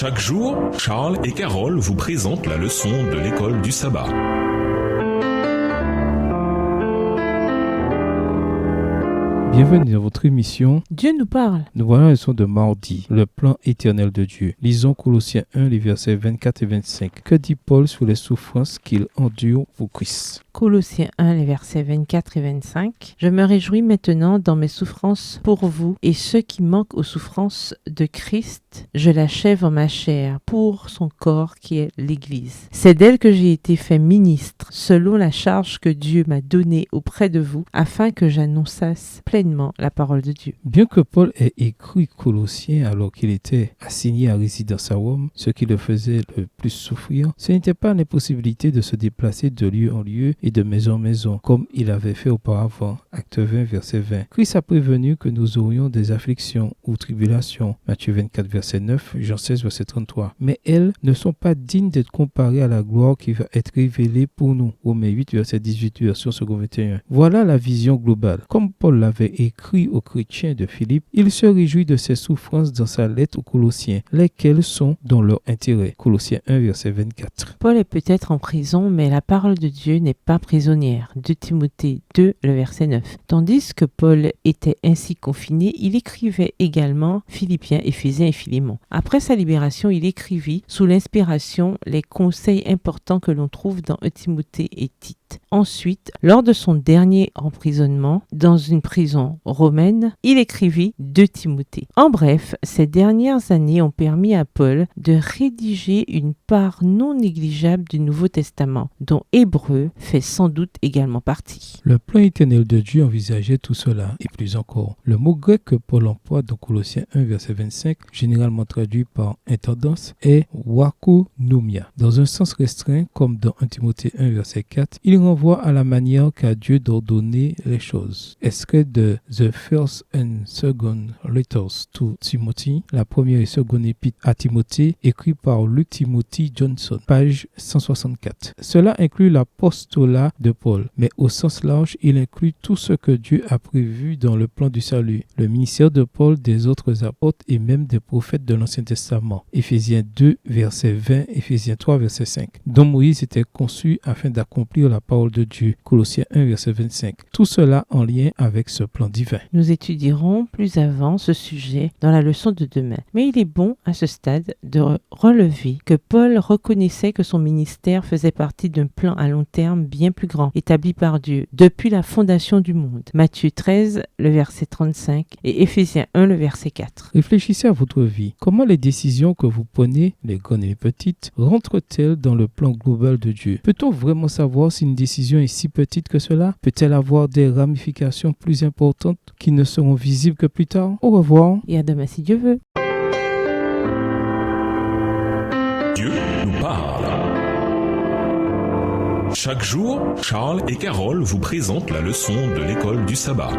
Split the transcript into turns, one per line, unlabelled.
Chaque jour, Charles et Carole vous présentent la leçon de l'école du sabbat.
Bienvenue dans votre émission
Dieu nous parle.
Nous voilà la leçon de mardi, le plan éternel de Dieu. Lisons Colossiens 1, les versets 24 et 25. Que dit Paul sur les souffrances qu'il endure pour Christ?
Colossiens 1, les versets 24 et 25. Je me réjouis maintenant dans mes souffrances pour vous, et ceux qui manquent aux souffrances de Christ, je l'achève en ma chair pour son corps qui est l'Église. C'est d'elle que j'ai été fait ministre, selon la charge que Dieu m'a donnée auprès de vous, afin que j'annonçasse pleinement la parole de Dieu.
Bien que Paul ait écrit Colossiens alors qu'il était assigné à résidence à Rome, ce qui le faisait le plus souffrir, ce n'était pas l'impossibilité de se déplacer de lieu en lieu et de maison en maison, comme il avait fait auparavant. Acte 20, verset 20. Christ a prévenu que nous aurions des afflictions ou tribulations. Matthieu 24, verset 9, Jean 16, verset 33. Mais elles ne sont pas dignes d'être comparées à la gloire qui va être révélée pour nous. Romains 8, verset 18, version seconde 21. Voilà la vision globale. Comme Paul l'avait écrit aux chrétiens de Philippe, il se réjouit de ses souffrances dans sa lettre aux Colossiens, lesquelles sont dans leur intérêt. Colossiens 1, verset 24.
Paul est peut-être en prison, mais la parole de Dieu n'est pas prisonnière. 2 Timothée 2, le verset 9. Tandis que Paul était ainsi confiné, il écrivait également Philippiens, Éphésiens et Philémon. Après sa libération, il écrivit sous l'inspiration les conseils importants que l'on trouve dans 1 Timothée et Tite. Ensuite, lors de son dernier emprisonnement dans une prison romaine, il écrivit 2 Timothée. En bref, ces dernières années ont permis à Paul de rédiger une part non négligeable du Nouveau Testament, dont Hébreux fait sans doute également partie.
Le plan éternel de Dieu envisageait tout cela et plus encore. Le mot grec que Paul emploie dans Colossiens 1, verset 25, généralement traduit par intendance, est wakonomia. Dans un sens restreint, comme dans 1 Timothée 1, verset 4, il renvoie à la manière qu'a Dieu d'ordonner les choses. Extrait de The First and Second Letters to Timothy, la première et seconde épître à Timothée, écrit par Luke Timothy Johnson, page 164. Cela inclut l'apostolat de Paul, mais au sens large, il inclut tout ce que Dieu a prévu dans le plan du salut, le ministère de Paul, des autres apôtres et même des prophètes de l'Ancien Testament. Éphésiens 2, verset 20, Éphésiens 3, verset 5, dont Moïse était conçu afin d'accomplir la parole de Dieu. Colossiens 1, verset 25. Tout cela en lien avec ce plan divin.
Nous étudierons plus avant ce sujet dans la leçon de demain. Mais il est bon à ce stade de relever que Paul reconnaissait que son ministère faisait partie d'un plan à long terme bien plus grand, établi par Dieu depuis la fondation du monde. Matthieu 13, le verset 35 et Éphésiens 1, le verset 4.
Réfléchissez à votre vie. Comment les décisions que vous prenez, les grandes et les petites, rentrent-elles dans le plan global de Dieu? Peut-on vraiment savoir si une décision est si petite que cela? Peut-elle avoir des ramifications plus importantes qui ne seront visibles que plus tard? Au revoir.
Et à demain si Dieu veut.
Dieu nous parle. Chaque jour, Charles et Carole vous présentent la leçon de l'école du sabbat.